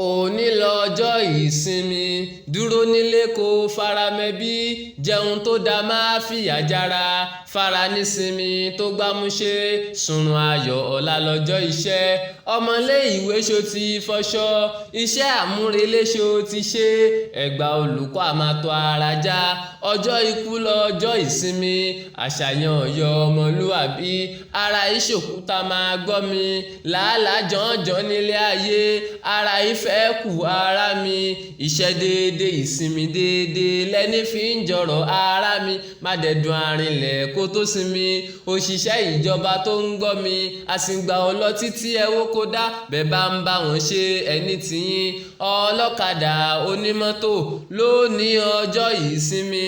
Òní lọ́jọ́ ìsinmi, dúró nílé kó fara mẹ́bí, jẹun tó dáa máa fìyà jára, fara nísinmi tó gbámúṣé, sùnrùn ayọ̀ ọ̀la lọ́jọ́ iṣẹ́. Ọmọlé ìwé ṣó ti fọṣọ, iṣẹ́ àmúrelé ṣó ti ṣe, ẹ̀gbà olùkọ́ àmàtọ́ ara já, ọjọ́ ikú lọ́jọ́ ìsinmi, àṣàyàn ọ̀yọ́ ọmọlúàbí, ara ìṣòkúta máa gbọ́ mi, làálàá jọ̀ọ́jọ́ nílé ayé, ara ìfẹ́ kù ara mi, iṣẹ́ déédéé ìsinmi déédéé lẹ́ni fi ń jọ̀rọ̀ ara mi, má dẹ̀dùn àrìnlẹ̀ kó tó sinmi, òṣìṣẹ́ ìjọba tó ń gbọ́ mi, àsìngbà ọlọ́ títí ẹwó kó dá, bẹ́ẹ̀ bá ń bá wọn ṣe ẹni tìyín, ọlọ́kadà onímọ́tò ló ní ọjọ́ ìsinmi,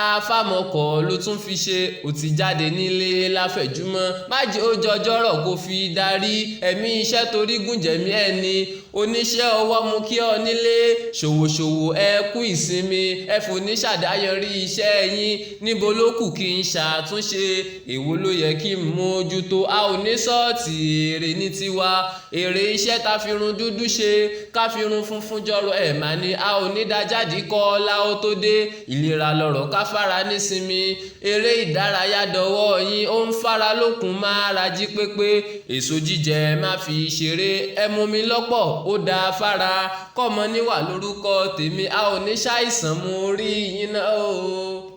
afámọkọ̀ ló tún fi ṣe, ó ti jáde nílé láfẹ̀júmọ́, má jẹ́ ó jọjọ́rọ̀ kó fi darí, ẹ̀mí iṣẹ́ torí gùnjẹ̀mí ẹni, oníṣẹ́ ọwọ́ mú kí ọ nílé, ṣòwòṣòwò ẹ kú ìsinmi, ẹ fòní ṣàdáyọrí iṣẹ́ yín, níbo ló kù kí n ṣàtúnṣe, èwo ló yẹ kí n mójútó, a ò ní sọ́ọ̀tì èrè ní tiwa, èrè iṣẹ́ ta fi run dúdú ṣe, ká fi run funfun jọrọ ẹ̀ mà ní, a ò ní dájáde kọ́ láó tó dé, ìlera lọ̀rọ̀ ká fara nísinmi, eré ìdárayá dọwọ́ yín, ó ń fara lókun máa rají pépé, èso jíjẹ má fi ṣeré, ẹ mú mi lọ́pọ̀ ó dáa fára, kọ́mọ níwà lórúkọ tèmi, a ò ní ṣàìsàn mú rí yín náà o.